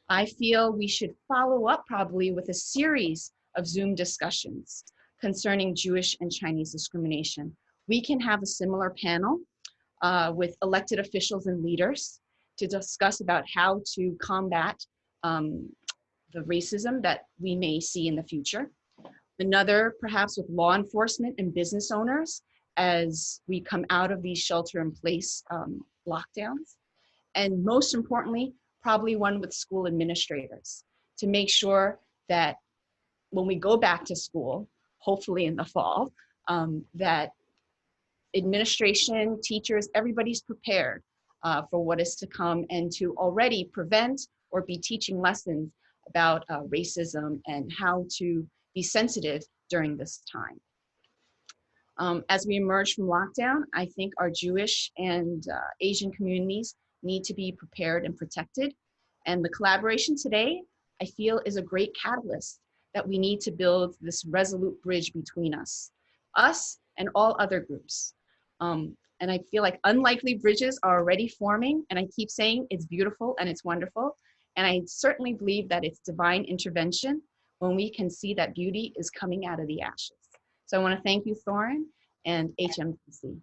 I feel we should follow up probably with a series of Zoom discussions concerning Jewish and Chinese discrimination. We can have a similar panel with elected officials and leaders to discuss about how to combat the racism that we may see in the future. Another, perhaps with law enforcement and business owners as we come out of these shelter-in-place lockdowns. And most importantly, probably one with school administrators to make sure that when we go back to school, hopefully in the fall, that administration, teachers, everybody's prepared for what is to come and to already prevent or be teaching lessons about racism and how to be sensitive during this time. As we emerge from lockdown, I think our Jewish and Asian communities need to be prepared and protected. And the collaboration today, I feel, is a great catalyst that we need to build this resolute bridge between us and all other groups. And I feel like unlikely bridges are already forming, and I keep saying it's beautiful and it's wonderful. And I certainly believe that it's divine intervention when we can see that beauty is coming out of the ashes. So I want to thank you, Thorin and HMTC.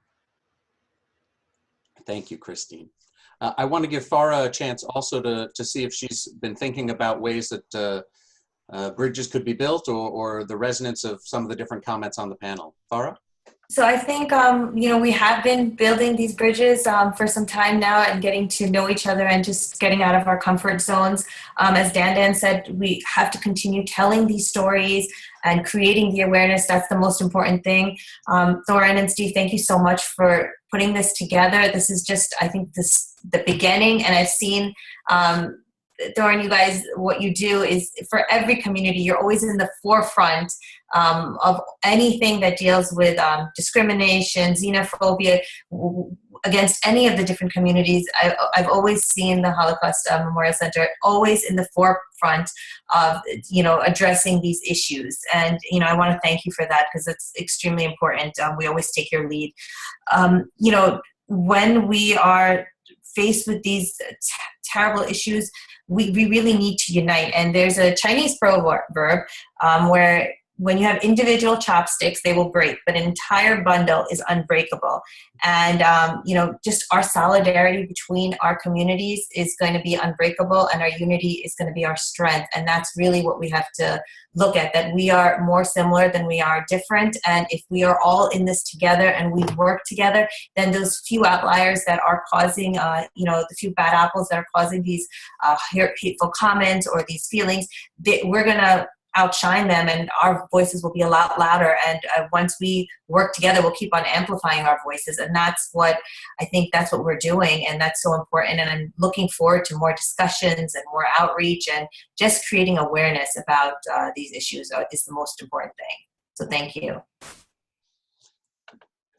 Thank you, Christine. I want to give Farah a chance also to see if she's been thinking about ways that bridges could be built, or the resonance of some of the different comments on the panel. Farah? So I think, we have been building these bridges for some time now and getting to know each other and just getting out of our comfort zones. As Dan said, we have to continue telling these stories and creating the awareness. That's the most important thing. Thorin and Steve, thank you so much for putting this together. This is just, I think, the beginning. And I've seen, Thorin, you guys, what you do is for every community, you're always in the forefront of anything that deals with discrimination, xenophobia against any of the different communities. I've always seen the Holocaust Memorial Center always in the forefront of, addressing these issues. And, I want to thank you for that because it's extremely important. We always take your lead. When we are faced with these terrible issues, we really need to unite. And there's a Chinese proverb where when you have individual chopsticks, they will break, but an entire bundle is unbreakable. And, just our solidarity between our communities is going to be unbreakable, and our unity is going to be our strength. And that's really what we have to look at, that we are more similar than we are different. And if we are all in this together and we work together, then those few outliers that are causing, the few bad apples that are causing these hateful comments or these feelings, we're going to outshine them, and our voices will be a lot louder. And once we work together, we'll keep on amplifying our voices. And that's what we're doing. And that's so important. And I'm looking forward to more discussions and more outreach, and just creating awareness about these issues is the most important thing. So thank you.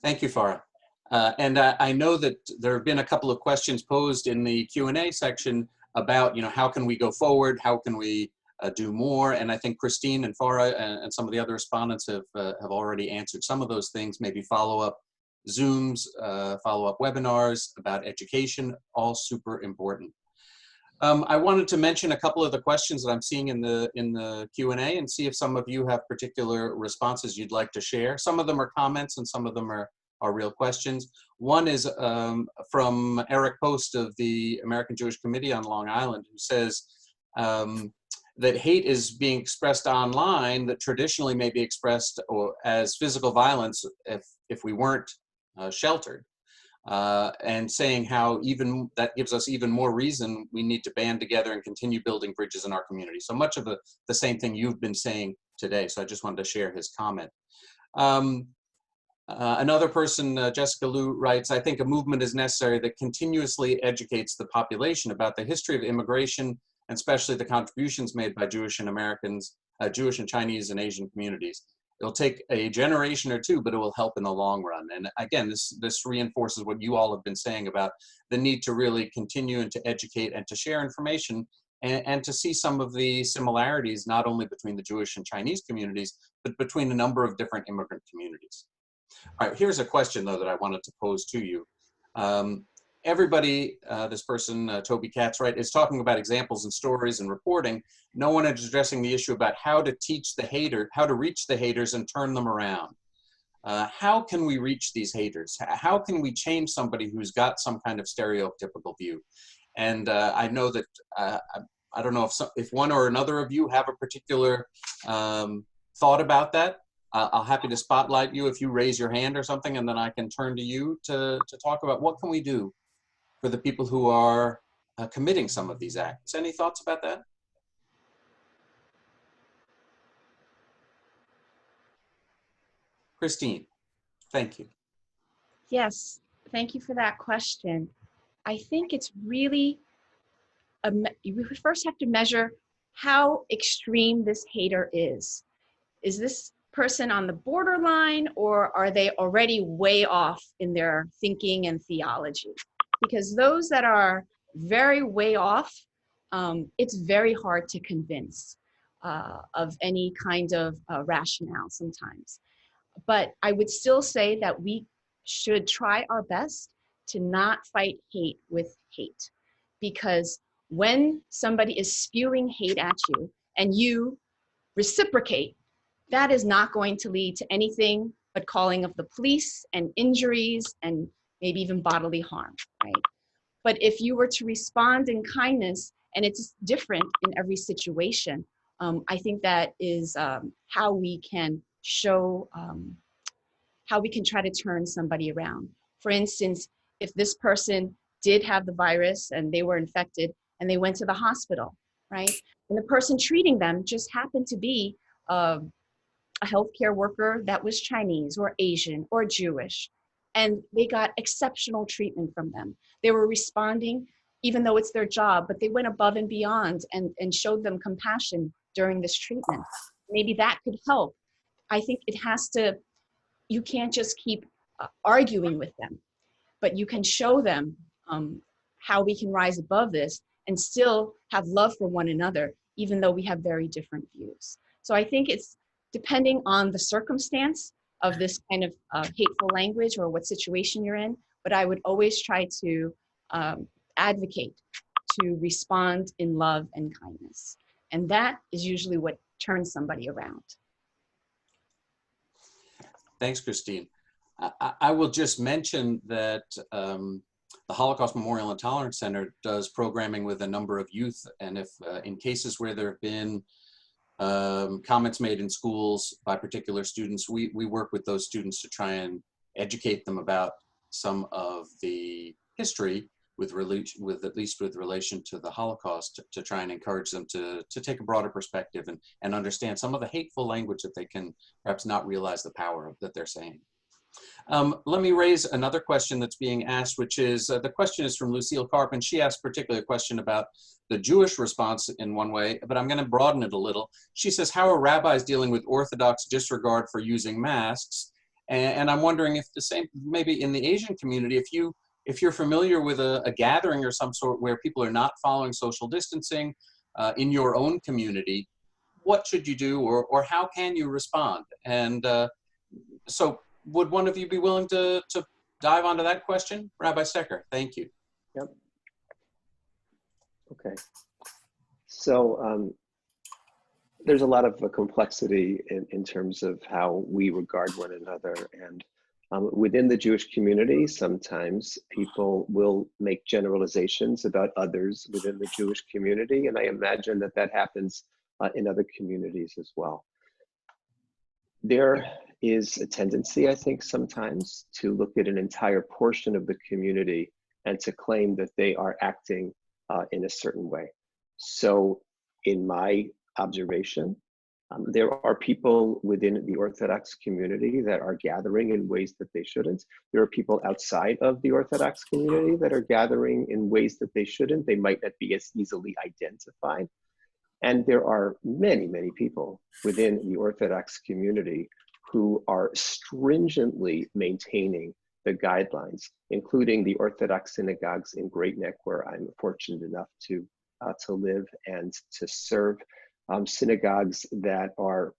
Thank you, Farah. And I know that there have been a couple of questions posed in the Q&A section about, how can we go forward? How can we do more? And I think Christine and Farah and some of the other respondents have already answered some of those things. Maybe follow-up Zooms, follow-up webinars about education, all super important. I wanted to mention a couple of the questions that I'm seeing in the Q&A and see if some of you have particular responses you'd like to share. Some of them are comments and some of them are real questions. One is from Eric Post of the American Jewish Committee on Long Island, who says that hate is being expressed online that traditionally may be expressed as physical violence if we weren't sheltered, and saying how even that gives us even more reason we need to band together and continue building bridges in our community. So much of the same thing you've been saying today. So I just wanted to share his comment. Another person, Jessica Liu, writes, I think a movement is necessary that continuously educates the population about the history of immigration, and especially the contributions made by Jewish and Americans, Jewish and Chinese and Asian communities. It'll take a generation or two, but it will help in the long run. And again, this reinforces what you all have been saying about the need to really continue and to educate and to share information, and to see some of the similarities, not only between the Jewish and Chinese communities, but between a number of different immigrant communities. All right, here's a question, though, that I wanted to pose to you. Everybody, this person, Toby Catswright, is talking about examples and stories and reporting. No one is addressing the issue about how to teach the hater, how to reach the haters and turn them around. How can we reach these haters? How can we change somebody who's got some kind of stereotypical view? And I know that, I don't know if one or another of you have a particular thought about that. I'll happy to spotlight you if you raise your hand or something, and then I can turn to you to talk about what can we do for the people who are committing some of these acts. Any thoughts about that? Christine, thank you. Yes, thank you for that question. I think it's really, we first have to measure how extreme this hater is. Is this person on the borderline, or are they already way off in their thinking and theology? Because those that are very way off, it's very hard to convince of any kind of rationale sometimes. But I would still say that we should try our best to not fight hate with hate. Because when somebody is spewing hate at you and you reciprocate, that is not going to lead to anything but calling of the police and injuries and maybe even bodily harm, right? But if you were to respond in kindness, and it's different in every situation, I think that is how we can show, how we can try to turn somebody around. For instance, if this person did have the virus and they were infected and they went to the hospital, right? And the person treating them just happened to be a healthcare worker that was Chinese or Asian or Jewish, and they got exceptional treatment from them. They were responding, even though it's their job, but they went above and beyond and showed them compassion during this treatment. Maybe that could help. I think it has to, you can't just keep arguing with them, but you can show them how we can rise above this and still have love for one another, even though we have very different views. So I think it's depending on the circumstance of this kind of hateful language or what situation you're in, but I would always try to advocate to respond in love and kindness. And that is usually what turns somebody around. Thanks, Christine. I will just mention that the Holocaust Memorial and Tolerance Center does programming with a number of youth, and if in cases where there have been comments made in schools by particular students, we work with those students to try and educate them about some of the history with at least with relation to the Holocaust, to try and encourage them to take a broader perspective and understand some of the hateful language that they can perhaps not realize the power of that they're saying. Let me raise another question that's being asked, which is, the question is from Lucille Karp, and she asked particularly a question about the Jewish response in one way, but I'm going to broaden it a little. She says, how are rabbis dealing with Orthodox disregard for using masks? And I'm wondering if the same, maybe in the Asian community, if you're familiar with a gathering or some sort where people are not following social distancing in your own community, what should you do, or how can you respond? And so would one of you be willing to dive onto that question? Rabbi Stecker, thank you. Yep. Okay. So there's a lot of complexity in terms of how we regard one another. And within the Jewish community, sometimes people will make generalizations about others within the Jewish community. And I imagine that that happens in other communities as well. There is a tendency, I think, sometimes to look at an entire portion of the community and to claim that they are acting in a certain way. So in my observation, there are people within the Orthodox community that are gathering in ways that they shouldn't. There are people outside of the Orthodox community that are gathering in ways that they shouldn't. They might not be as easily identified. And there are many, many people within the Orthodox community who are stringently maintaining the guidelines, including the Orthodox synagogues in Great Neck, where I'm fortunate enough to live and to serve. Synagogues that are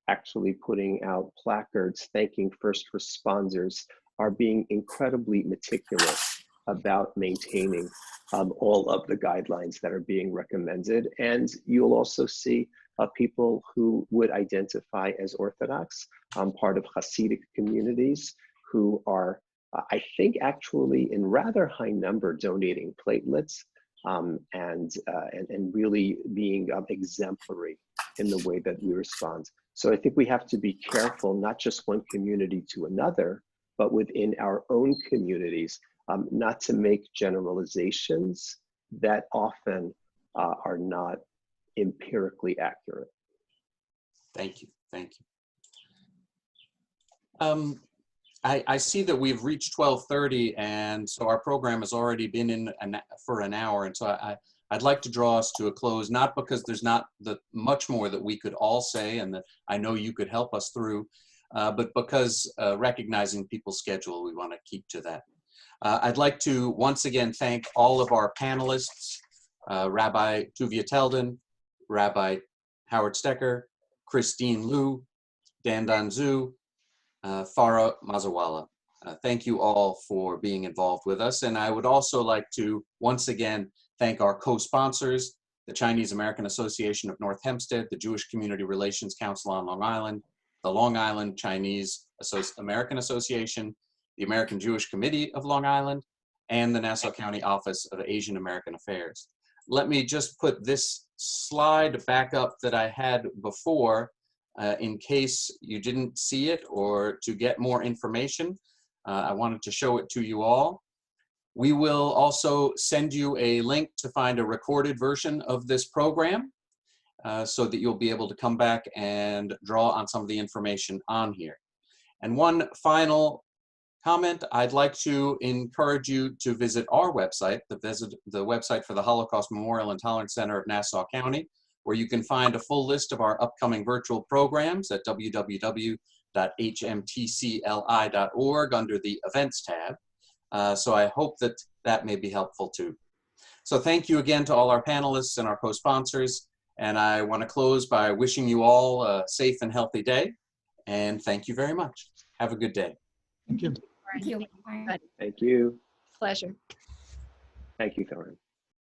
actually putting out placards thanking first responders, are being incredibly meticulous about maintaining all of the guidelines that are being recommended. And you'll also see people who would identify as Orthodox, part of Hasidic communities, who are, I think, actually in rather high number donating platelets and really being exemplary in the way that we respond. So I think we have to be careful, not just one community to another, but within our own communities, not to make generalizations that often are not empirically accurate. Thank you, thank you. I see that we've reached 12:30, and so our program has already been in for an hour, and so I'd like to draw us to a close, not because there's not much more that we could all say and that I know you could help us through, but because recognizing people's schedule, we want to keep to that. I'd like to once again thank all of our panelists, Rabbi Tuvia Teldin, Rabbi Howard Stecker, Christine Liu, Dandan Zhu, Farah Mazawala. Thank you all for being involved with us. And I would also like to once again thank our co-sponsors, the Chinese American Association of North Hempstead, the Jewish Community Relations Council on Long Island, the Long Island Chinese American Association, the American Jewish Committee of Long Island, and the Nassau County Office of Asian American Affairs. Let me just put this slide back up that I had before in case you didn't see it or to get more information. I wanted to show it to you all. We will also send you a link to find a recorded version of this program so that you'll be able to come back and draw on some of the information on here. And one final comment, I'd like to encourage you to visit our website, the website for the Holocaust Memorial and Tolerance Center of Nassau County, where you can find a full list of our upcoming virtual programs at www.hmtcli.org under the Events tab. So I hope that that may be helpful too. So thank you again to all our panelists and our co-sponsors. And I want to close by wishing you all a safe and healthy day. And thank you very much. Have a good day. Thank you. Thank you. Bye. Thank you. Pleasure. Thank you, Thorin.